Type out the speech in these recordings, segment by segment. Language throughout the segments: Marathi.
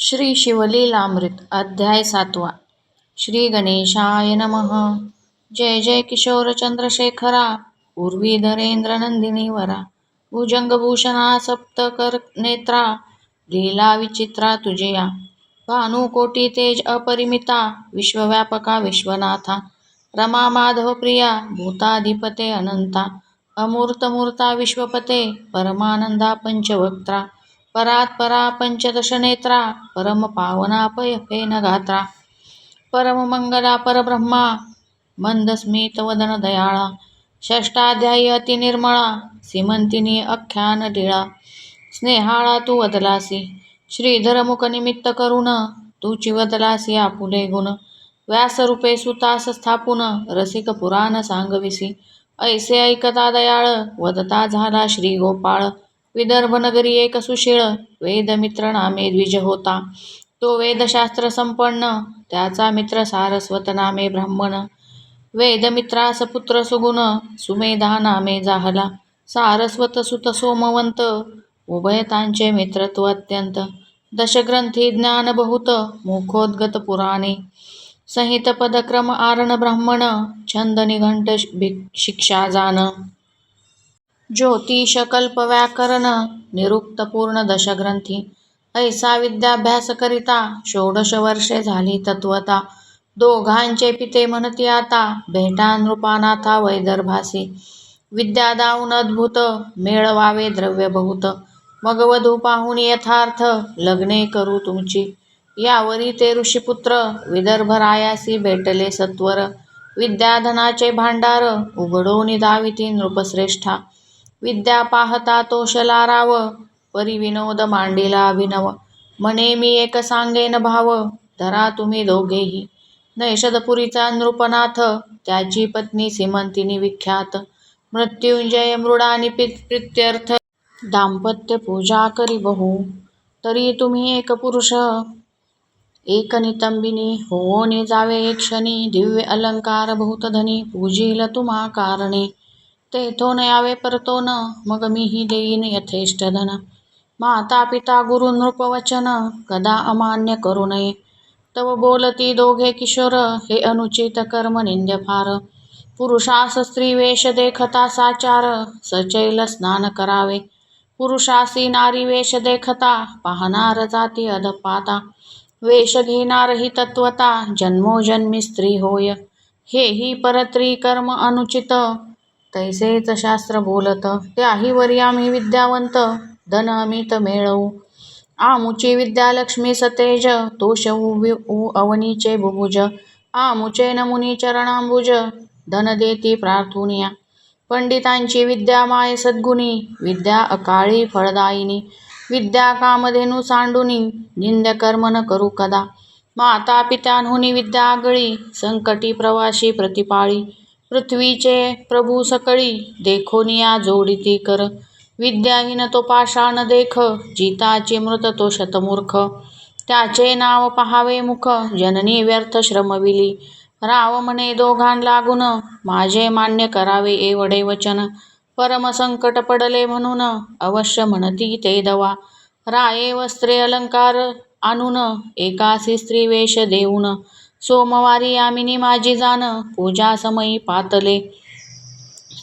श्री शिवलीलामृत अध्याय 7. श्री गणेशाय नमः. जय जय किशोर चंद्रशेखरा, उर्वी नंदिनी वरा, भुजंगभूषणा सप्तकर नेत्रा, लीला विचित्रा तुझिया. भानुकोटी तेज अपरिमिता, विश्वव्यापका विश्वनाथा, रमा माधव प्रिया, भूताधिपते अनंता, अमूर्तमूर्ता विश्वपते, परमानंदा पंचवक्त्रा, परात्परा पंचदश नेत्रा, परम पावना पयफेन गात्रा, परम मंगला परब्रह्मा, मंदस्मित वदन दयाळा, षष्टाध्यायी अति निर्मळा, सीमंतिनी अख्यान लीळा, स्नेहाळा तू वदलासी, श्रीधर मुख निमित्त करुण, तूची वदलासी आपुले गुण, व्यासरूपे सुतास स्थापून, रसिक पुराण सांगविसी, ऐसे ऐकता दयाळ, वदता झाला श्री गोपाळ. विदर्भ नगरी एक सुशीळ, वेदमित्र नामे द्विज होता, तो वेदशास्त्र संपन्न, त्याचा मित्र सारस्वत नामे ब्राह्मण. वेदमित्रास पुत्र सुगुण, सुमेधा नामे जाहला, सारस्वत सुत सोमवंत, उभयतांचे मित्रत्व अत्यंत. दशग्रंथी ज्ञान बहुत, मुखोद्गत पुराणे, संहित पदक्रम आरण ब्राह्मण, छंद निघंट शिक्षा जाण, ज्योतिष कल्प व्याकरण, निरुक्त पूर्ण दशग्रंथी, ऐसा विद्याभ्यास करिता, 16 वर्षे झाली तत्वता. दोघांचे पिते म्हणती आता, भेटा नृपानाथा वैदर्भासी, विद्या दाऊन अद्भुत, मेळवावे द्रव्य बहुत, मग वधू पाहुणी यथार्थ, लग्ने करू तुमची. यावरी ते ऋषीपुत्र, विदर्भरायासी भेटले सत्वर, विद्याधनाचे भांडार, उघडोनी दाविती नृपश्रेष्ठा. विद्या पाहता तो शलाराव, परिविनोद मांडिला अभिनव, म्हणे मी एक सांगेन भाव, धरा तुम्ही दोघेही. नैषदपुरीचा नृपनाथ, त्याची पत्नी सीमंतिनी विख्यात, मृत्युंजय मृडानी प्रीत्यर्थ, दाम्पत्य पूजा करी बहु. तरी तुम्ही एक पुरुष, एक नितंबिनी, होऊनी जावे एक क्षणी, दिव्य अलंकार बहुत धनी, पूजील तुम्हा कारणे. तेथून यावे परतोन, मग मीही देईन यथेष्ट धन. माता पिता गुरु नृपवचन, कदा अमान्य करू नये. तव बोलती दोघे किशोर, हे अनुचित कर्म निंद्य फार. पुरुषास स्त्री वेश देखता साचार, सचैल स्नान करावे. पुरुषासी नारी वेश देखता, पाहणार जाती अधपाता. वेश घेणार ही तत्वता, जन्मोजन्मी स्त्री होय. हेही परत्री कर्म अनुचित, तैसेच शास्त्र बोलत. त्याही वरी आम्ही विद्यावंत, धन अमित मिळवू. आमुची विद्या लक्ष्मी सतेज, तोषवू अवनीचे बुभुज. आमुचे नमुनी चरणांबुज, धन देती प्रार्थुनिया. पंडितांची विद्या माय सद्गुणी, विद्या अकाळी फळदायिनी. विद्या कामधेनू सांडुनी, निंद्य कर्म न करू कदा. माता पित्यांहुनी विद्या आगळी, संकटी प्रवाशी प्रतिपाळी. पृथ्वीचे प्रभू सकळी, देखोनिया जोडिती कर. विद्याहीन तो पाषाण देख, जिताची मृत तो शतमूर्ख. त्याचे नाव पहावे मुख, जननी व्यर्थ श्रमविली. राव म्हणे दोघां लागून, माझे मान्य करावे एवढे वचन. परम संकट पडले म्हणून, अवश्य म्हणती ते दवा. राये वस्त्रे अलंकार आणून, एकासी स्त्री वेश देऊन. सोमवारी यामिनी माझी जाण, पूजा समयी पातले.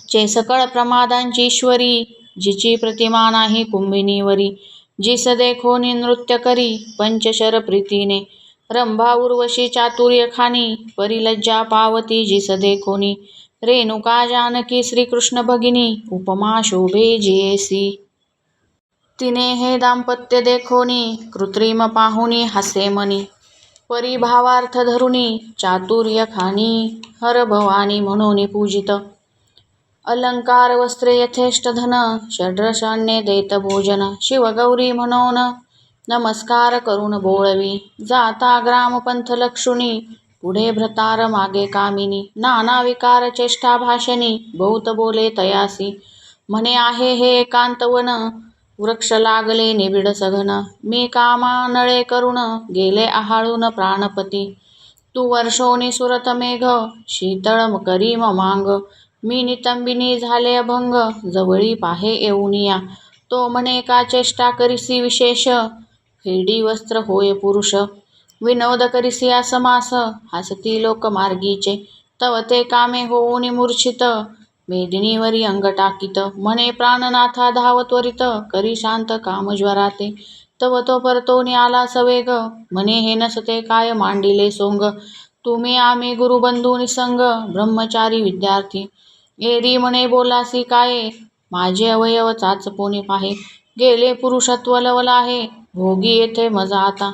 चे सकळ प्रमादांची ईश्वरी, जिची प्रतिमा नाही कुंभिनीवरी. जिस देखोनी नृत्य करी, पंचशर प्रीतीने. रंभा उर्वशी चातुर्य खानी, परिलज्जा पावती जिस देखोनी. रेणुका जानकी श्रीकृष्ण भगिनी, उपमा शोभे जियेसी. तिने हे दाम्पत्य देखोनी, कृत्रिम पाहुनी हसे मनी. परिभावार्थ धरुनी, चातुर्य खानी, हर भवानी म्हणून पूजित. अलंकार वस्त्रे यथेष्ट धन, षड्रसान्ये देत भोजन. शिवगौरी म्हणून नमस्कार करून बोळवी. जाता ग्रामपंथ लक्षुणी, पुढे भ्रतार मागे कामिनी. नाना विकार चेष्टा भाषणी, बहुत बोले तयासी. म्हणे आहे हे एकांतवन, वृक्ष लागले निबिड सघन. मी कामा नळे करून, गेले आहाळून प्राणपती. तू वर्षोनी सुरत मेघ, शीतळ करी ममांग. मी नितंबिनी झाले अभंग, जवळी पाहे येऊनिया. तो म्हणे का चेष्टा करीसी विशेष, फेडी वस्त्र होय पुरुष. विनोद करिसी असमास, हसती लोक मार्गीचे. तव ते कामे होऊनी मूर्छित, मेदिनीवरी अंग टाकीत. म्हणे प्राणनाथा धाव त्वरित, करी शांत कामज्वराते. तव तो परतोनी आला सवेग, म्हणे हे नसते काय मांडिले सोंग. तुम्ही आम्ही गुरुबंधू निसंग, ब्रह्मचारी विद्यार्थी. एरी म्हणे बोलासी काये, माझे अवयव चाचपोनी पाहे. गेले पुरुषत्व लवलाहे, भोगी येथे मजा आता.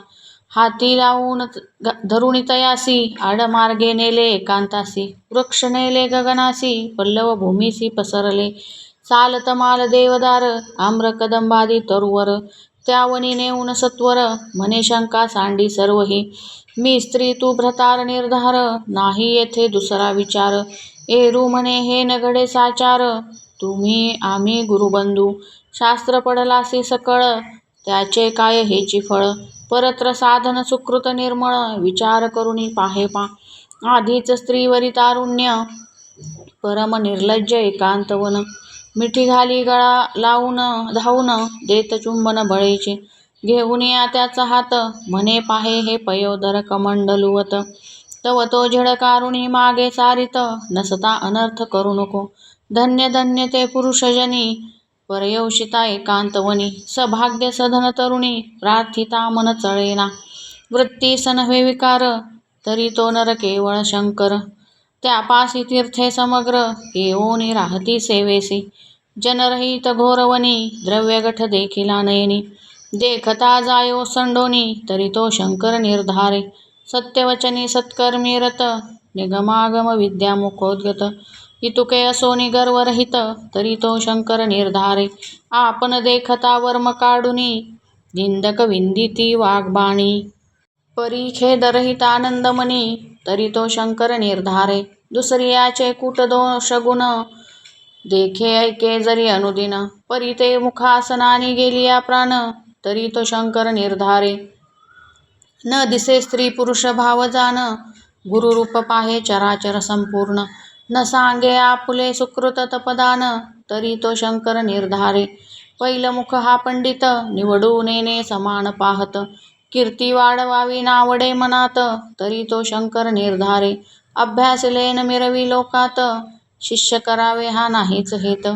हाती लावून धरुणी तयासी, आडमार्गे नेले एकांतासी. वृक्ष नेले गगनासी, पल्लव भूमीसी पसरले. चालत माल देवदार, आम्र कदंबादी तरुवर. त्यावनी नेऊन सत्वर, म्हणे शंका सांडी सर्वही. मी स्त्री तू भ्रतार निर्धार, नाही येथे दुसरा विचार. एरू म्हणे हे न घडे साचार, तुम्ही आम्ही गुरुबंधू. शास्त्र पडलासी सकळ, त्याचे काय हेची फळ. परत्र साधन सुकृत निर्मळ, विचार करुणी पाहे पा. आधीच स्त्रीवरी तारुण्य, परम निर्लज्ज एकांतवन. मिठी घाली गळा लावून धावून, देत चुंबन बळेचे. घेऊन या त्याचा हात, म्हणे पाहे हे पयोदर कमंडलुवत. तव तो झळकारुणी मागे सारित, नसता अनर्थ करू नको. धन्य धन्य ते पुरुषजनी, परयोषिता एकांतवनी. सभाग्य सधन तरुणी, प्रार्थिता मन चळेना. वृत्तीस नव्हे विकार, तरी तो नर केवळ शंकर. त्यापासी तीर्थे समग्र, येऊनी राहती सेवेसी. जनरहित घोरवनी, द्रव्यगठ देखिला नयनी. देखता जायो संडोनी, तरी तो शंकर निर्धारे. सत्यवचनी सत्कर्मी रत, निगमागम विद्या मुखोद्गत. इतुके असोनी गर्वरहित, तरी तो शंकर निर्धारे. आपण देखता वर्म काढुनी, निंदक विंदिती वाग्बाणी. परी खेदरहित आनंदमनी, तरी तो शंकर निर्धारे. दुसरियाचे कूट दोषगुण, देखे ऐके जरी अनुदिन. परी ते मुखासनानी गेलिया प्राण, तरी तो शंकर निर्धारे. न दिसे स्त्री पुरुष भाव जान, गुरुरूप पाहे चराचर संपूर्ण. न सांगे आपुले सुकृत तपदान, तरी तो शंकर निर्धारे. पैल मुख हा पंडित, निवडू नेने समान पाहत. कीर्ती वाढवावी नावडे मनात, तरी तो शंकर निर्धारे. अभ्यासलेन मिरवी लोकात, शिष्य करावे हा नाहीच हेत.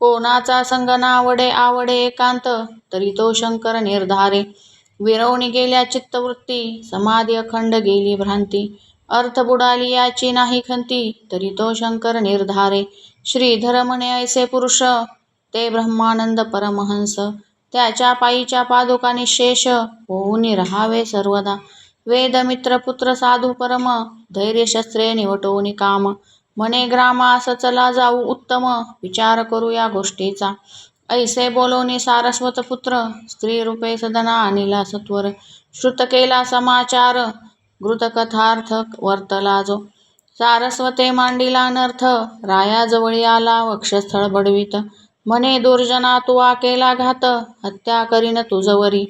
कोणाचा संग नावडे आवडे एकांत, तरी तो शंकर निर्धारे. विरवणी गेल्या चित्तवृत्ती, समाधी अखंड गेली भ्रांती. अर्थ बुडाली याची नाही खंती, तरी तो शंकर निर्धारे. श्रीधर म्हणे ऐसे पुरुष, ते ब्रह्मानंद परमहंस. त्याच्या पायीच्या पादुका निःशेष, होऊनी रहावे सर्वदा. वेद मित्र पुत्र साधू परम, धैर्य शस्त्रे निवटोनी काम. म्हणे ग्रामास चला जाऊ उत्तम, विचार करू या गोष्टीचा. ऐसे बोलोनी सारस्वत पुत्र, स्त्री रूपे सदना आणिला सत्वर. श्रुत केला समाचार, घृतकथार्थ वर्तला जो. सारस्वते मांडिला अनर्थ, रायाजवळी आला वक्षस्थळ बडवीत. म्हणे दुर्जना तुवा केला घात, हत्या करीन तुझवरी.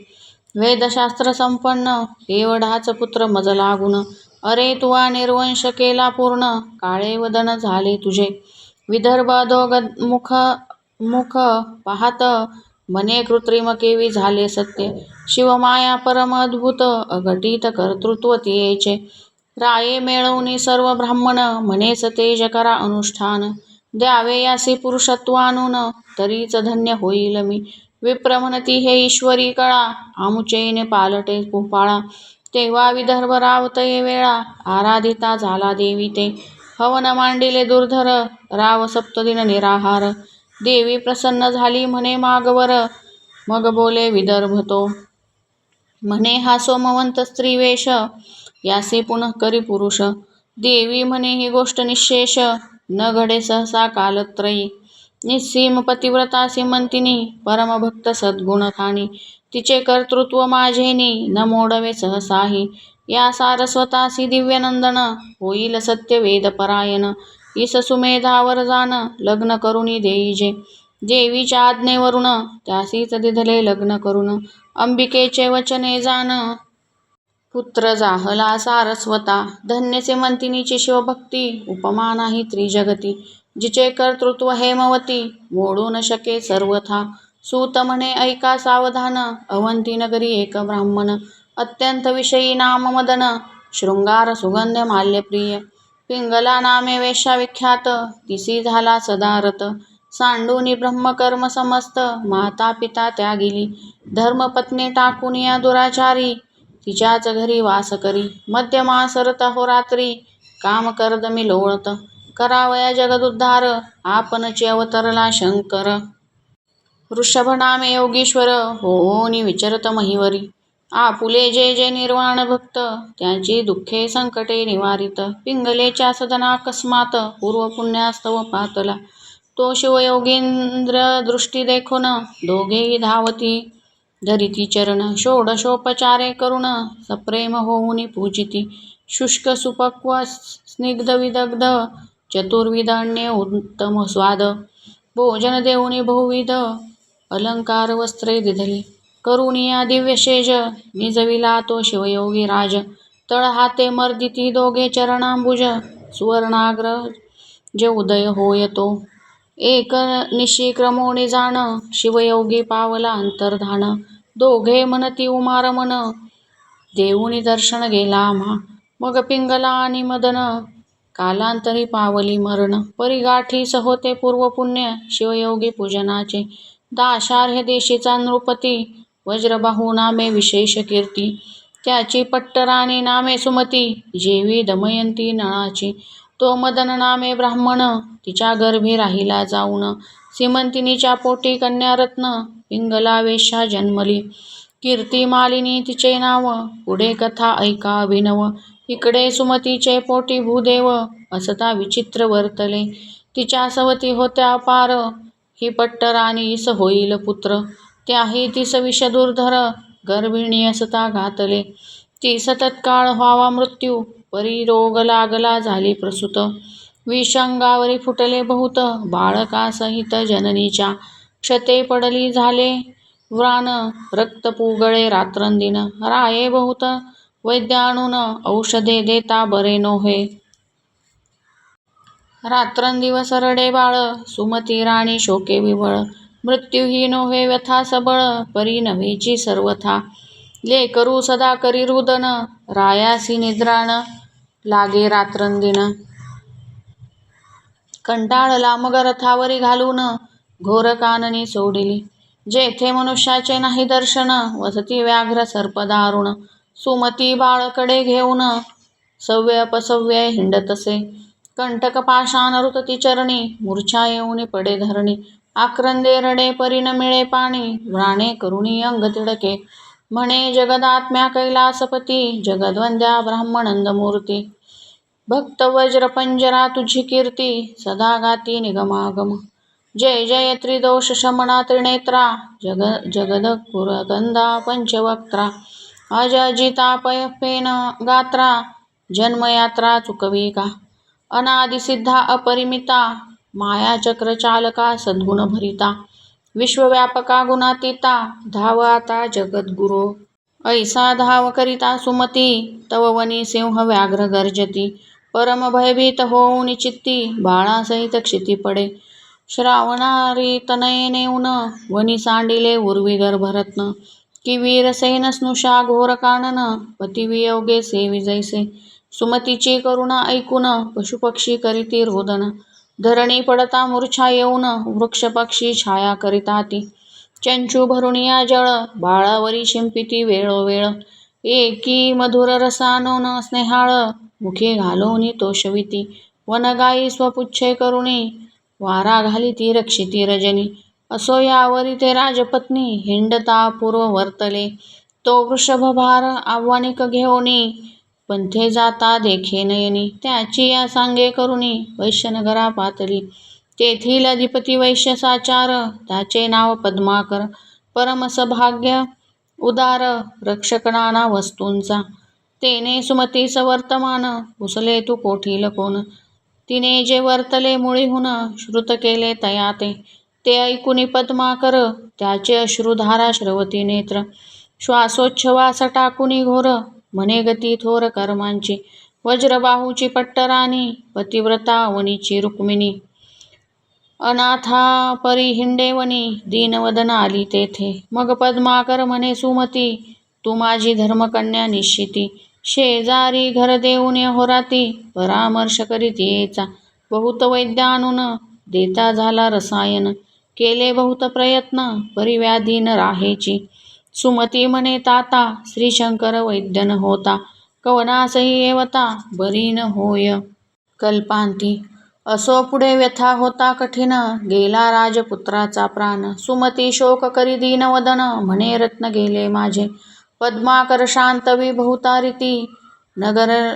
वेदशास्त्र संपन्न, एवढाच पुत्र मज लागून. अरे तुवा निर्वंश केला पूर्ण, काळे वदन झाले तुझे. विदर्भ अधोगत मुख पाहत, म्हणे कृत्रिम केवी झाले सत्य. शिवमाया परम अद्भुत, अघटित कर्तृत्व तियेचे. राये मिळवणी सर्व ब्राह्मण, म्हणेस तेज करा अनुष्ठान. द्यावे यासी पुरुषत्वानून, तरीच धन्य होईल मी. विप्र म्हणती हे ईश्वरी कळा, आमुचेने पालटे भूपाळा. तेव्हा विदर्भ रावतये वेळा, आराधिता झाला देवी ते. हवन मांडिले दुर्धर, राव सप्तदिन निराहार. देवी प्रसन्न झाली म्हणे मागवर, मग बोले विदर्भ तो. म्हणे हा सोमवंत स्त्रीवेश, यासी पुनः करी पुरुष. देवी म्हणे ही गोष्ट निःशेष, न घडे सहसा कालत्रयी. निस्सीम पतिव्रता सीमंतिनी, परमभक्त सद्गुण खाणी. तिचे कर्तृत्व माझेनी, न मोडवे सहसाही. या सारस्वतासी दिव्यनंदन, होईल सत्य वेदपरायण. ईस सुमेधावर जान, लग्न करुणी देईजे. देवीच्या आज्ञेवरून, त्यासीच दिधले लग्न करून. अंबिकेचे वचने जान, पुत्र जाहला सारस्वता. धन्य सीमंतिनीची शिवभक्ती, उपमा नाही त्रिजगती. जिचे कर्तृत्व हेमवती, मोडू न शके सर्वथा. सूत म्हणे ऐका सावधान, अवंती नगरी एक ब्राह्मण, अत्यंत विषयी नाम मदन, शृंगार सुगंध माल्यप्रिय, पिंगला नामे वेश्या विख्यात, तिसी झाला सदारत, सांडूनी ब्रह्मकर्म समस्त, माता पिता त्यागिली, धर्मपत्नी टाकून या दुराचारी, तिच्याच घरी वास करी, मध्यमासरत होरात्री, काम कर्दमी लोळत, करावया जगदुद्धार, आपणची अवतरला शंकर. वृषभ नामे योगीश्वर, होनी विचरत महिवरी, आपुले जे जे निर्वाण भक्त, त्यांची दुःखे संकटे निवारित, पिंगलेच्या सदना अकस्मात, पूर्व पुण्यास्तव पातला, तो शिवयोगींद्र दृष्टी देखून, दोघेही धावती धरिती चरण, षोडशोपचारे करुण, सप्रेम होऊनी पूजिती, शुष्क सुपक्व स्निग्ध विदग्ध, चतुर्विध अन्ये उत्तम स्वाद, भोजन देऊनी बहुविध, अलंकार वस्त्रे दिधली, करुणिया दिव्यशेज, निजविला तो शिवयोगी राज, तळहाते मर्दिती दोघे चरणांबुज, सुवर्णाग्र जे उदय होय तो, एक निशी क्रमोणी जाण, शिवयोगी पावला अंतर्धान, दोघे म्हणती उमारमन, देऊनी दर्शन गेला आम्हा, मग पिंगला आणि मदन, कालांतरी पावली मरण, परिगाठी सहोते पूर्व पुण्य, शिवयोगी पूजनाचे, दाशार्ह देशीचा नृपती, वज्रबाहू नामे विशेष कीर्ती, त्याची पट्टराणी नामे सुमती, जेवी दमयंती नळाची, तो मदन नामे ब्राह्मण, तिच्या गर्भी राहिला जाऊन, सीमंतिनीच्या पोटी कन्यारत्न, पिंगला वेश्या जन्मली, कीर्ती मालिनी तिचे नाव, पुढे कथा ऐका अभिनव, इकडे सुमतीचे पोटी भूदेव, असता विचित्र वर्तले, तिच्या सवती होत्या अपार, ही पट्टराणीस होईल पुत्र, त्याही तीस विष दुर्धर, गर्भिणी असता घातले, तीस तत्काळ व्हावा मृत्यू, परी रोग लागला झाली प्रसूत, विष अंगावरी फुटले बहुत, बाळकासहित जननीच्या, क्षते पडली झाले व्राण, रक्त पुगळे रात्रंदिन, राये बहुत वैद्य आणून, औषधे देता बरे नोहे, रात्रंदिवस रडे बाळ, सुमती राणी शोके विवळ, मृत्यू ही नोहे व्यथा सबळ, परी नव्हेची सर्वथा, लेकरू सदा करी रुदन, रायासी निद्राण लागे रात्रंदिन, कंटाळला मग रथावरी घालून, घोर काननी सोडिली, जेथे मनुष्याचे नाही दर्शन, वसती व्याघ्र सर्प दारुण, सुमती बाळकडे घेऊन, सव्य अपसव्य हिंडतसे, कंटक पाषाण रुतती चरणी, मूर्छा येऊनी पडे धरणी, आक्रंदे रडे परी न मिळे पाणी, व्राणे करुणी अंग तिडके, म्हणे जगदात्म्या कैलासपती, जगद्वंद्या ब्राह्मणंदमूर्ती, भक्त वज्र पंजरा तुझी कीर्ती, सदा गाती निगमागम, जय जय त्रिदोष शमना त्रिनेत्रा, जगदकुरकंदा पंचवक्त्रा, अज अजिता पयफेन गात्रा, जन्मयात्रा चुकवी का, अनादिसिद्धा अपरिमिता, मायाचक्र चालका सद्गुण भरिता, विश्वव्यापका गुणातीता, धाव आता जगद्गुरो, ऐसा धाव करिता सुमती, तव वनी सिंह व्याघ्र गर्जती, परम भयभीत होऊन चित्ती, बाळासहित क्षिती पडे, श्रावणारी तनये नेऊन, वनी सांडिले उर्वी गर्भरत्न, की वीरसेन स्नुषा घोर कानन, पतिवियोगे सेवी जैसे, सुमतीची करुणा ऐकून, पशुपक्षी करीती रोदन, धरणी पडता मूर्छा येऊन, वृक्षपक्षी छाया करिताती, चंचू भरुनिया जळ, बाळावरी शिंपिती वेळोवेळ, एकी मधुर रसानोन स्नेहाळ, मुखी घालोनी तोषविती, वनगाई स्वपुच्छे करुणी, वारा घालिती रक्षिती रजनी, असो यावरी ते राजपत्नी, हिंडता पूर्व वर्तले, तो वृषभ भार आव्हानिक घेऊनी, पंथे जाता देखे नयनी, त्याची या सांगे करुणी, वैश्यनगरा पातली, तेथील अधिपती वैश्य साचार, त्याचे नाव पद्माकर, परम सभाग्य उदार, रक्षक नाना वस्तूंचा, तेने सुमतीस वर्तमान, उचले तू कोठील कोण, तिने जे वर्तले मुळीहून, श्रुत केले तया ते ऐकुनी पद्माकर, त्याचे अश्रुधारा श्रवती नेत्र, श्वासोच्छवास टाकुनी घोर, म्हणे गती थोर कर्मांची, वज्रबाहूची पट्टराणी, पतिव्रता वनीची रुक्मिणी, अनाथा परी हिंडेवनी दीनवदन आली तेथे. मग पद्माकर म्हणे सुमती, तू माझी धर्मकन्या निश्चिती. शेजारी घर देऊन होराती, परामर्श करीत येचा. बहुत वैद्य आणून देता झाला रसायन. केले बहुत प्रयत्न परिव्याधी न राहेची. सुमती म्हणे ताता, श्रीशंकर वैद्य न होता. कवनासही येवता बरी न होय. कल्पांती असो पुढे व्यथा होता कठीण, गेला राजपुत्राचा प्राण. सुमती शोक करी दीनवदन, म्हणे रत्न गेले माझे. पद्माकर शांतवी बहुतारिती, नगर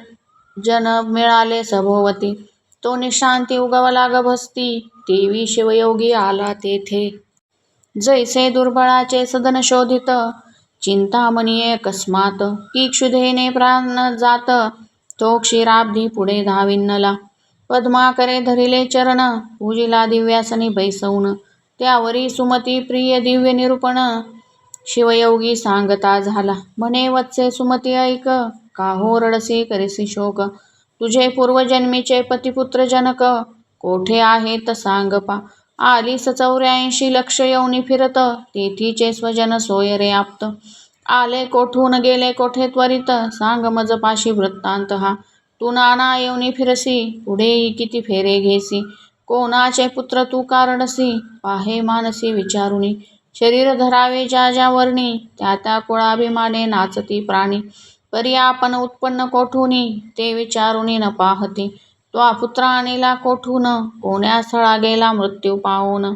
जन मिळाले सभोवती. तो निशांती उगवला गभस्ती, देवी शिवयोगी आला तेथे. जैसे दुर्बळाचे सदन शोधित, चिंतामणी अकस्मात. की क्षुधेने प्राण जात, तो क्षीराब्धी पुढे धाविन्नला. पद्माकरे धरिले चरण, पूजिला दिव्यासनी बैसवून. त्यावरी सुमती प्रिय दिव्य निरूपण, शिवयोगी सांगता झाला. म्हणे वत्से सुमती ऐक, का हो रडसी करिसी शोक. तुझे पूर्वजन्मीचे पतिपुत्र जनक, कोठे आहेत सांग पा. आलीस 84 लक्ष योनी फिरत, तेथीचे स्वजन सोय रे आप्त. आले कोठून गेले कोठे त्वरित, सांग मज पाशी वृत्तांत हा. तू नाना योनी फिरसी, पुढेही किती फेरे घेसी. कोणाचे पुत्र तू कारणसी, पाहे मानसी विचारुनी. शरीर धरावे ज्या ज्या वर्णी, त्या त्या कुळाभिमाने नाचती प्राणी. परी आपण उत्पन्न कोठूनी, ते विचारुनी न पाहती. तो पुत्र आणिला कोठून, कोण्या स्थळा गेला मृत्यू पावून.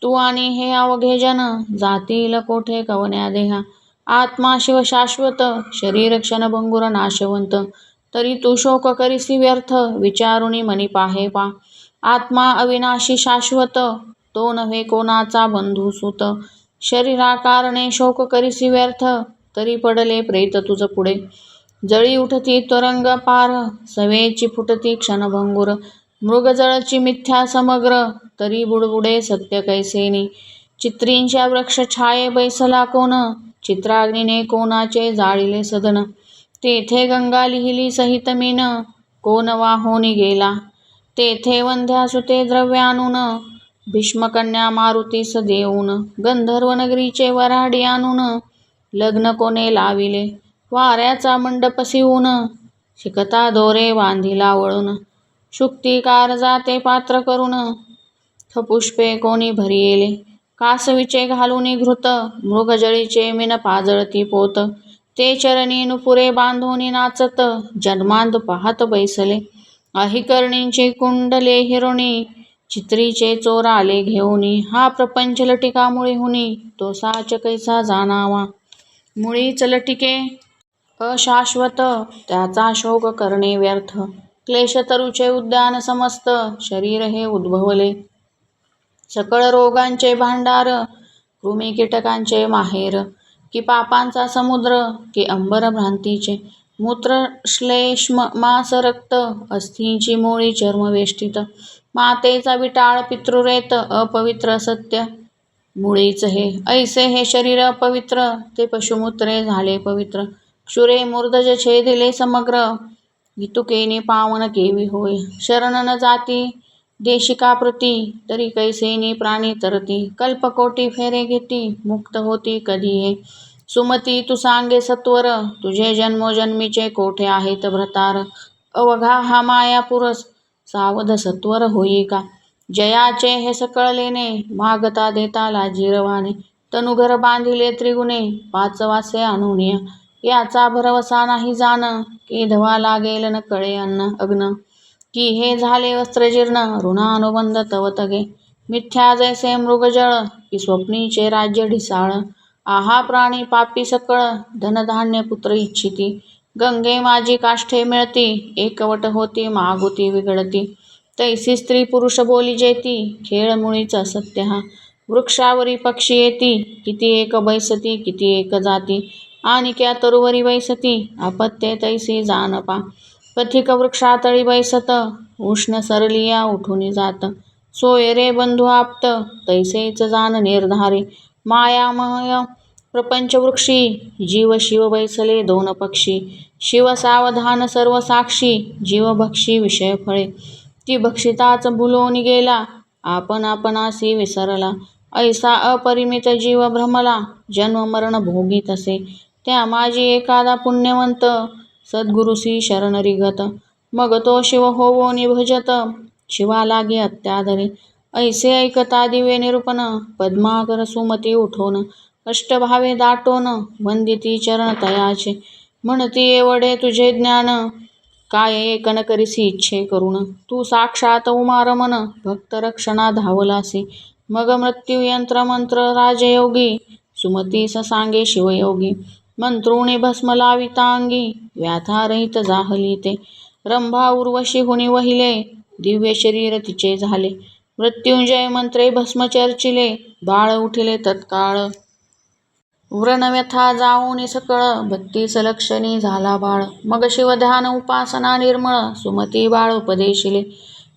तू आणि हे अवघे जन, जातील कोठे कवन्या देहा. आत्मा शिव शाश्वत, शरीर क्षणभंगुर नाशवंत. तरी तू शोक करीसी व्यर्थ, विचारुनी मनी पाहे पा. आत्मा अविनाशी शाश्वत, तो नव्हे कोणाचा बंधू सुत. शरीराकारणे शोक करीसी व्यर्थ, तरी पडले प्रेत तुझ पुढे. जळी उठती तरंग पार, सवेची फुटती क्षणभंगुर. मृगजळची मिथ्या समग्र, तरी बुडबुडे सत्य कैसेनी. चित्रींच्या वृक्ष छाये बैसला कोण, चित्राग्नीने कोणाचे जाळिले सदन. तेथे गंगा लिहिली सहित मीन, कोण वाहोनी गेला. तेथे वंध्यासुते द्रव्य आणून, भीष्मकन्या मारुतीस देऊन. गंधर्व नगरीचे वऱ्हाडी आणून, लग्न कोणे लाविले. वाऱ्याचा मंडप सिवून, शिकता दोरे बांधिला वळून. शुक्तिकार जाते पात्र करून, पुष्पे कोणी भरियेले. कासवीचे घालूनी घृत, मृगजळीचे मीन पाजळती पोत. ते चरणी नुपुरे बांधोनी नाचत, जन्मांत पाहत बैसले. अहिकर्णींची कुंडले हिरोणी, चित्रीचे चोर आले घेऊनी. हा प्रपंच लटिका मुळी हुनी, तो साच कैसा जाणावा. मुळीच लटिके अशाश्वत, त्याचा शोक करणे व्यर्थ. क्लेशतरुचे उद्यान समस्त, शरीर हे उद्भवले. सकळ रोगांचे भांडार, कृमी कीटकांचे माहेर. की पापांचा समुद्र, की अंबर भ्रांतीचे. मूत्र श्लेष्म मांस रक्त, अस्थींची मोळी चर्म वेष्टित. मातेचा विटाळ पितृरेत, अपवित्र सत्य मुळीच हे. ऐसे हे शरीर अपवित्र, ते पशुमूत्रे झाले पवित्र. क्षुरे मूर्धज छेदिले समग्र, गितुकेनी पावन केवी होय. शरण न जाती देशिकाप्रती, तरी कैसेनी प्राणी तरती. कल्पकोटी फेरे घेती, मुक्त होती कधी हे. सुमती तू सांगे सत्वर, तुझे जन्मोजन्मीचे कोठे आहेत भ्रतार. अवघा हा मायापुरस, सावध सत्वर होई का. जयाचे हे सकळलेने, मागता देता लाजीरवाने. तनुघर बांधिले त्रिगुणे, पाचवासे आणुनिया. याचा भरवसा नाही जाण, केधवा लागेल न कळे अग्न. की हे झाले वस्त्रजीर्ण, ऋणानुबंध तव तगे. मिथ्या जैसे मृगजळ, की स्वप्नीचे राज्य ढिसाळ. आहा प्राणी पापी सकळ, धनधान्य पुत्र इच्छिती. गंगे माझी काष्ठे मिळती, एकवट होती मागुती विघडती. तैसी स्त्री पुरुष बोली जेती, खेळ मुळीच असत्य हा. वृक्षावरी पक्षी येती, किती एक बैसती किती एक जाती. आणि क्या तरुवरी बैसती, अपत्ये तैसी जाण पा. पथिक वृक्षातळी बैसत, उष्ण सरलिया उठून जात. सोय रे बंधू आप्त, तैसेच जाण निर्धारी. मायामय प्रपंच वृक्षी, जीव शिव बैसले दोन पक्षी. शिव सावधान सर्व साक्षी, जीव भक्षी विषय फळे. ती भक्षिताच भुलोनी गेला, आपण आपणासी विसरला. ऐसा अपरिमित जीव भ्रमला, जन्म मरण भोगी तसे. त्या माझी एखादा पुण्यवंत, सद्गुरुसी शरण रिगत. मग तो शिव होवो निभजत, शिवा लागे अत्यादरी. ऐसे ऐकता दिवे निरूपण, पद्माकर सुमती उठोन. अष्टभावे दाटोन, वंदिती चरण तयाचे. म्हणती एवढे तुझे ज्ञान, काय एकन करीसी इच्छे करून. तू साक्षात उमारमन, भक्त रक्षणा धावलासी. मग मृत्यू यंत्र मंत्र राजयोगी, सुमतीस सांगे शिवयोगी. मंत्रुणी भस्म लाविता अंगी, व्याथा रहित जाहली ते. रंभा उर्वशी हुनी वहिले, दिव्य शरीर तिचे झाले. मृत्युंजय मंत्रे भस्म चर्चिले, बाळ उठिले तत्काळ. व्रणव्यथा जाऊनी सकळ, 32 लक्षणी झाला बाळ. मग शिवध्यान उपासना निर्मळ, सुमती बाळ उपदेशिले.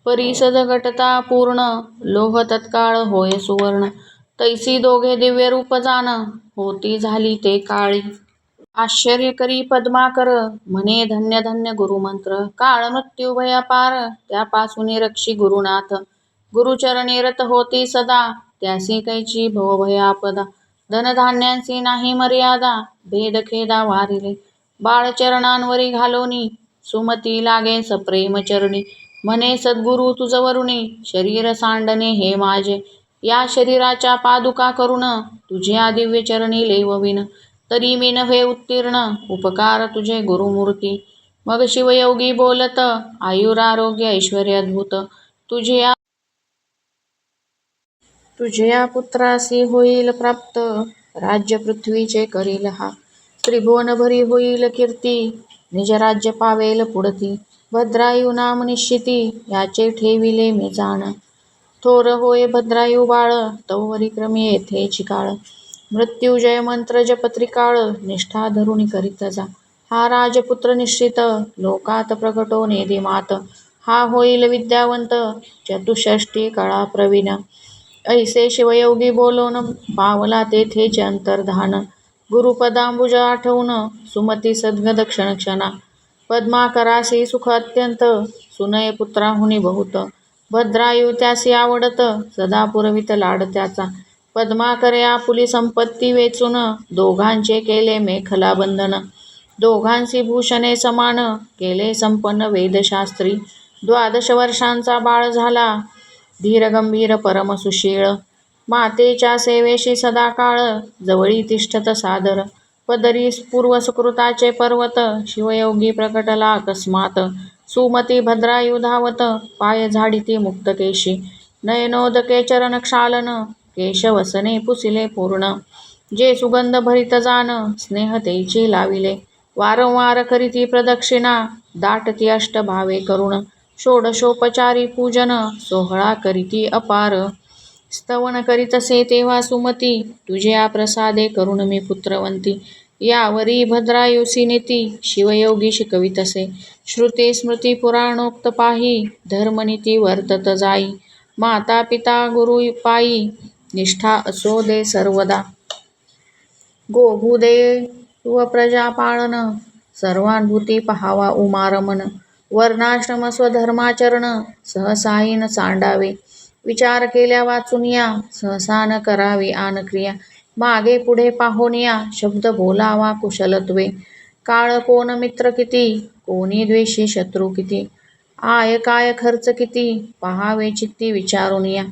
परिसद घटता पूर्ण, लोह तत्काळ होय सुवर्ण. तैसी दोघे दिव्य रूप जाण, होती झाली ते काळी. आश्चर्य करी पद्माकर, म्हणे धन्य धन्य गुरुमंत्र. काळ मृत्यू भय अपार, त्यापासून रक्षी गुरुनाथ. गुरुचरणी रत होती सदा, त्यासी कैची भवभय आपदा. धनधान्यांसी नाही मर्यादा, भेद खेदा वारिले. बाळचरणांवरी घालोनी, सुमती लागे सप्रेम चरणी. म्हणे सद्गुरु तुझवरुणी, शरीर सांडणे हे माझे. या शरीराच्या पादुका करून, तुझ्या दिव्य चरणी लेवविन. तरी मी नव्हे उत्तीर्ण, उपकार तुझे गुरुमूर्ती. मग शिवयोगी बोलत, आयुरारोग्य ऐश्वर्य अद्भुत. तुझ्या पुत्रासी होईल प्राप्त, राज्य पृथ्वीचे करील हा. त्रिभुवन भरी होईल कीर्ती, निज राज्य पावेल पुढती. भद्रायू नाम निश्चिती, याचे ठेविले मी जाण. थोर होय भद्रायू बाळ, तवरी क्रमी येथे चिकाळ. मृत्युजय मंत्र जप त्रिकाळ, निष्ठा धरुणी करीत जा. हा राजपुत्र निश्चित, लोकात प्रकटो नेदिमात. हा होईल विद्यावंत, चतुष्षष्टी कळा प्रवीण. ऐसे शिवयोगी बोलोन, पावला तेथेचे अंतर्धान. गुरुपदांबुज आठवून, सुमती सद्गद क्षणक्षणा. पद्माकरासी सुख अत्यंत, सुनय पुत्राहुनी बहुत. भद्रायू त्यासी आवडत, सदा पुरवित लाड त्याचा. पद्माकरे आपुली संपत्ती वेचून, दोघांचे केले मेखला बंधन. दोघांसी भूषणे समान, केले संपन्न वेदशास्त्री. 12 वर्षांचा बाळ झाला, धीर गंभीर परम सुशीळ. मातेच्या सेवेशी सदा काळ, जवळी तिष्ठत सादर. पदरी पूर्व सुकृताचे पर्वत, शिवयोगी प्रकटला अकस्मात. सुमती भद्रायू धावत, पाय झाडिती मुक्तकेशी. नयनोदके चरण क्षालन, केशवसने पुसिले पूर्ण. जे सुगंध भरित जान, स्नेह तेची लाविले. वारंवार करीती प्रदक्षिणा, दाटती अष्टभावे करुण. षोडशोपचारी पूजन, सोहळा करीती अपार. स्तवन करीतसे तेव्हा सुमती, तुझ्या प्रसादे करुण मी पुत्रवंती. यावरी भद्रायुसी नीती, शिवयोगी शिकवितसे. श्रुती स्मृती पुराणोक्त पाही, धर्मनीती वर्तत जाई. माता पिता गुरु पायी, निष्ठा असो दे सर्वदा. गोभूदे प्रजा पाळन, सर्वानुभूती पहावा उमारमन. वर्णाश्रम स्वधर्माचरण, सहसाहीन सांडावे. विचार केल्या वाचून या, सहसा न करावी आन क्रिया. मागे पुढे पाहोनिया, शब्द बोलावा कुशलत्वे. काळ कोण मित्र किती, कोणी द्वेषी शत्रू किती. आय काय खर्च किती, पहावे चित्ती विचारून या.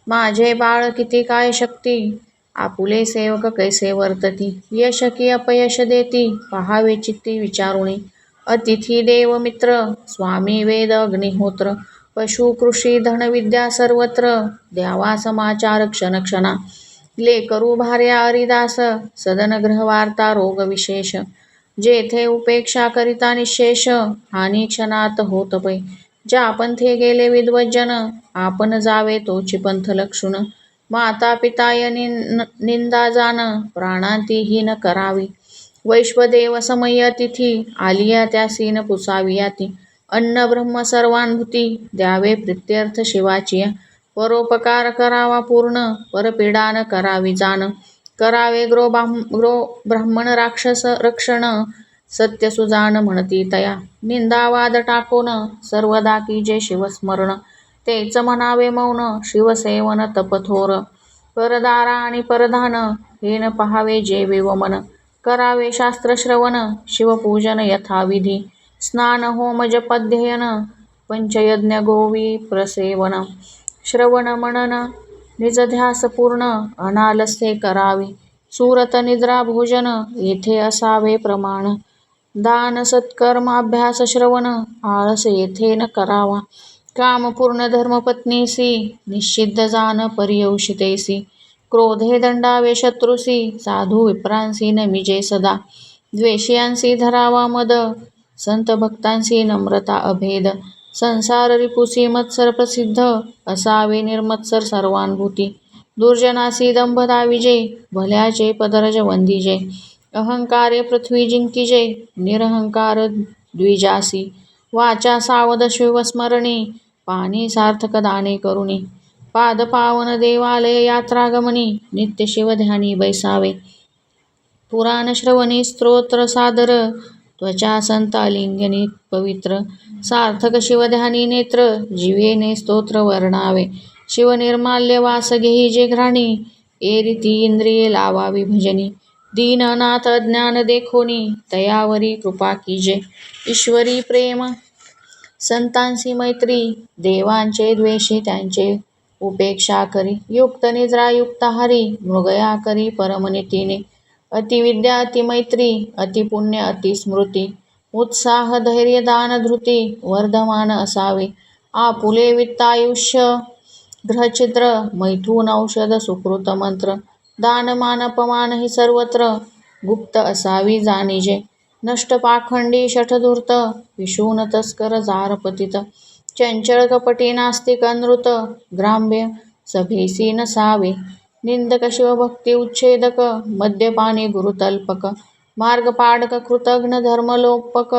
माझे बाळ किती काय शक्ती, आपुले सेवक कैसे वर्तती. यश की अपयश देती, पहावे चित्ती विचारुणी. अतिथी देव मित्र, स्वामी वेद अग्निहोत्र. पशु कृषी धन विद्या सर्वत्र, द्यावा समाचार क्षण क्षणा. लेकरू भार्या हरिदास, सदन गृहवार्ता रोग विशेष. जेथे उपेक्षा करिता निशेष, हानी क्षणात होत पै. ज्या पंथे गेले विद्वज्जन, आपण जावे तोची पंथ लक्षुण. माता पिताय निंदा जाण, प्राणांती हीन करावी. वैश्वदेव समय अतिथी, आलिया त्यासी न पुसावियाती. अन्न ब्रह्म सर्वानुभूती, द्यावे प्रित्यर्थ शिवाची. परोपकार करावा पूर्ण, परपीडा न करावी जाण. करावे ग्रो ब्राह्मण राक्षस रक्षण, सत्य सुजान म्हणती तया. निंदावाद टाकोन, सर्वदा कीजे शिवस्मरण. तेच म्हणावे मौन शिवसेवन तपथोर. परदारा आणि परधान हे न पहावे जे विवमन. करावे शास्त्र श्रवण शिवपूजन यथाविधी. स्नान होम जपाध्ययन पंचयज्ञ गोवी प्रसेवन. श्रवण मनन निज ध्यास पूर्ण अनालसे करावे. सुरत निद्रा भोजन येथे असावे प्रमाण. दान सत्कर्म अभ्यास श्रवण आळस येथे न करावा. काम पूर्ण धर्मपत्नीसी निषिद्ध जान पर्यवशितेसी. क्रोधे दंडावे शत्रुसी साधू विप्रांसी नमिजे सदा. द्वेषयांसी धरावा मद संत भक्तांसी नम्रता अभेद. संसार रिपुसी मत्सर प्रसिद्ध असावे निर्मत्सर सर्वानुभूती. दुर्जनासी दंभ दाविजे भल्याचे पदरज वंदिजे. अहंकारे पृथ्वी जिंकिजे निरहंकार द्विजासी. वाचा सावध शिवस्मरणी पाणी सार्थक दाने करुणी. पादपावन देवालय यात्रागमनी नित्य शिवध्यानी बैसावे. पुराण श्रवणी स्तोत्र सादर त्वचा संत आलिंगनी पवित्र. सार्थक शिवध्यानी नेत्र जिवेने स्तोत्र वर्णावे. शिवनिर्माल्य वास घेई जे घ्राणी एरिती इंद्रिये लावावी भजनी. दीननाथ अज्ञान देखोनी तयावरी कृपा कीजे. ईश्वरी प्रेम संतांसी मैत्री देवांचे द्वेषी त्यांचे उपेक्षा करी. युक्त निद्रा युक्त हरी मृगया करी परमनितीने. अतिविद्या अतिमैत्री अतिपुण्य अतिस्मृती. उत्साह धैर्य दान धृती वर्धमान असावे. आपुले वित्तायुष्य ग्रहचित्र मैथून औषध सुकृत मंत्र. दानमान अपमान ही सर्वत्र गुप्त असावी जाणीजे. नष्ट पाखंडी शठधूर्त विषून तस्कर जारपतित. चंचळ कपटी नास्तिक अनृत ग्राम्य सभेसी नसावे. निंदक शिवभक्ती उच्छेदक मद्यपानी गुरुतल्पक. मार्गपाडक कृतघ्न धर्मलोपक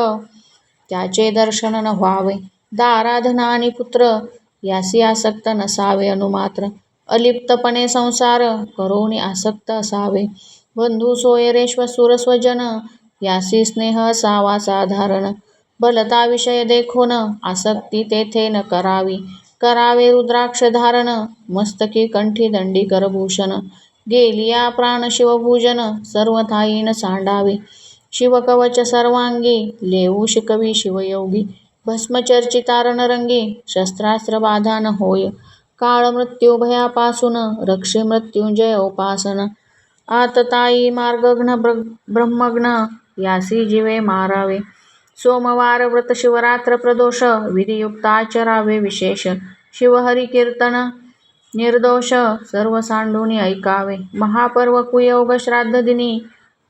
त्याचे दर्शन न व्हावे. दाराधना आणि पुत्र यासी आसक्त नसावे अनुमात्र. अलिप्तपणे संसार करोनी आसक्त असावे. बंधू सोयरे श्वशुर स्वजन यासी स्नेह असावा साधारण. भलता विषय देखोन आसक्ती तेथे न करावी. करावे रुद्राक्ष धारण मस्तकी कंठी दंडी करभूषण. गेलिया प्राण शिवभूजन सर्वथाई न सांडावे. शिवकवच सर्वांगी लेऊ शिकवी शिवयोगी. भस्मचर्चिता रणरंगी शस्त्रास्त्र बाधा न होय. काळ मृत्यू भयापासून रक्षे मृत्युंजय उपासन. आतताई मार्गघ्न ब्रह्मघ्न यासी जीवे मारावे. सोमवार व्रत शिवरात्र प्रदोष विधियुक्त आचरावे विशेष. शिवहरी कीर्तन निर्दोष सर्व सांडूनी ऐकावे. महापर्व कुयोग श्राद्ध दिनी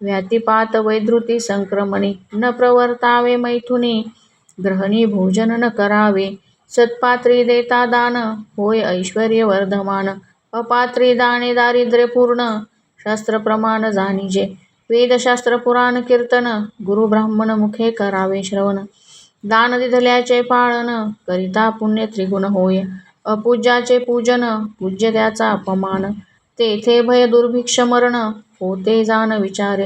व्यातिपात वैधृती संक्रमणी. न प्रवर्तावे मैथुनी ग्रहणी भोजन न करावे. सत्पात्री देता दान होय ऐश्वर्य वर्धमान. अपात्री दाने दारिद्र्य पूर्ण शास्त्र प्रमाण जाणीजे. वेदशास्त्र पुराण कीर्तन गुरु ब्राह्मण मुखे करावे श्रवण. दान दिधल्याचे पाळन करिता पुण्य त्रिगुण होय. अपूज्याचे पूजन पूज्य त्याचा अपमान. तेथे भय दुर्भिक्ष मरण होते जाण विचार.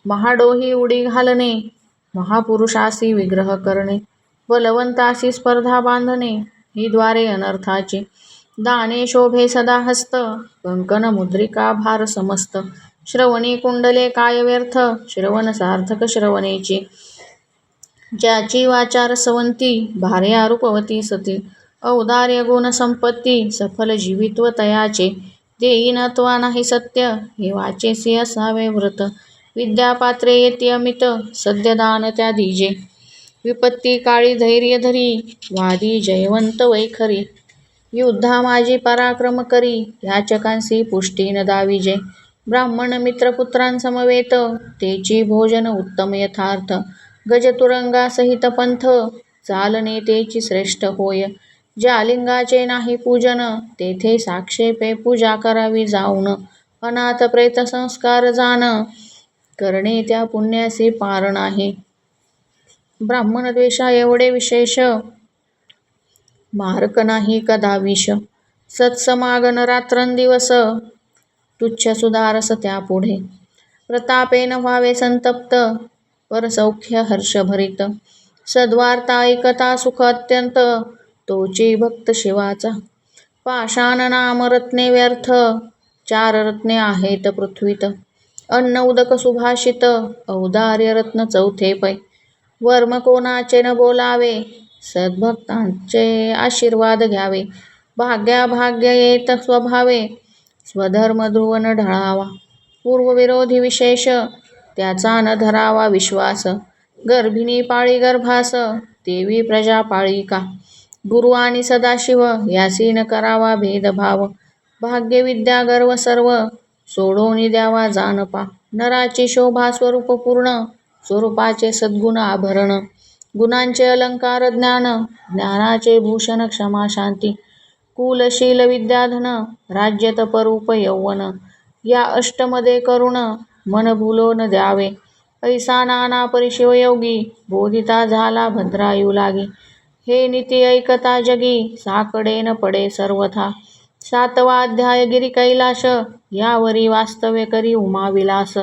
महाडोही उडी घालणे महापुरुषासी विग्रह करणे. बलवंतासी स्पर्धा बांधणे ही द्वारे अनर्थाची. दाने शोभे सदा हस्त कंकण मुद्रिका भार समस्त. श्रवणी कुंडले काय व्यर्थ श्रवण सार्थक श्रवणेची. ज्याची वाचा रसवंती भार्या रूपवती सती. औदार्य गुण संपत्ती सफल जीवित्व तयाचे. देईनत्वा नाही सत्य हे वाचेसी असावे व्रत. विद्यापात्रे येती अमित सद्य दान त्या दिजे. विपत्ती काळी धैर्य धरी वादी जयवंत वैखरी. युद्धा माझी पराक्रम करी याचकांसी पुष्टी न दाविजे. ब्राह्मण मित्र पुत्रांसमवेत तेची भोजन उत्तम यथार्थ. गजतुरंगा सहित पंथ चालणे तेची श्रेष्ठ होय. ज्या लिंगाचे नाही पूजन तेथे साक्षेपे पूजा करावी जाऊन. अनाथ प्रेत संस्कार जाण करणे त्या पुण्यासी पार नाही. ब्राह्मण द्वेषा एवढे विशेष मारक नाही कदा विष. सत्समागन रात्रंदिवस तुच्छ सुधारस त्यापुढे. प्रतापे न व्हावे संतप्त परसौख्य हर्षभरित. सद्वार्ता ऐकता सुख अत्यंत तोची भक्त शिवाचा. पाषाण नाम रत्ने व्यर्थ, 4 रत्ने आहेत पृथ्वीत. अन्न उदक सुभाषित, औदार्य रत्न चौथे पै. वर्म कोणाचे न बोलावे, सद्भक्तांचे आशीर्वाद घ्यावे. भाग्याभाग्य येत स्वभावे, स्वधर्म ध्रुव न ढळावा. पूर्वविरोधी विशेष, त्याचा न धरावा विश्वास. गर्भिणी पाळी गर्भास, देवी प्रजा पाळी का. गुरु आणि सदाशिव, यासी न करावा भेदभाव. भाग्य विद्या गर्व सर्व, सोडोनी द्यावा जानपा. नराची शोभा स्वरूप पूर्ण, स्वरूपाचे सद्गुण आभरण. गुणांचे अलंकार ज्ञान, ज्ञानाचे भूषण क्षमा शांती. कुलशील विद्याधन, राज्य तपरूप यौवन. या अष्टमध्ये करुण, मन भुलो न द्यावे. ऐसा नाना परिशिवयोगी, बोधिता झाला भद्रायू लागी. हे नीती ऐकता जगी, साकडे न पडे सर्वथा. 7वा अध्याय गिरी कैलास, यावरी वास्तव्य करी उमाविलास.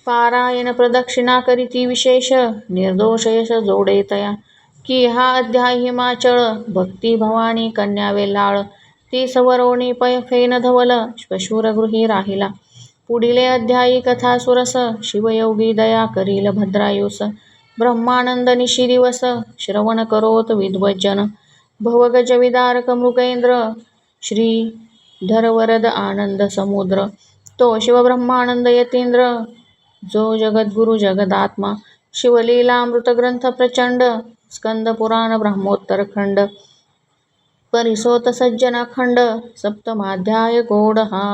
पारायण प्रदक्षिणा करीती विशेष, निर्दोष यश जोडे तया. की हा अध्याय हिमाचळ, भक्ती भवानी कन्या वेल्हाळ. 30 वरोणी पै फेन धवल, श्वशुर गृही राहिला. पुढिले अध्यायी कथा सुरस, शिवयोगी दया करील भद्रायुस. ब्रह्मानंद निशी दिवस, श्रवण करोत विद्वज्जन. भवगज विदारक मृगेंद्र, श्री धरवरद आनंद समुद्र. तो शिवब्रह्मानंद यतींद्र, जो जगद्गुरु जगदात्मा. शिवलीलामृत ग्रंथ प्रचंड, स्कंद पुराण ब्रह्मोत्तर खंड. परिसोत सज्जन खंड, 7माध्याय गोड हा.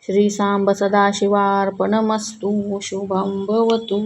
श्री सांब सदाशिवार्पणमस्तु. शुभं भवतु.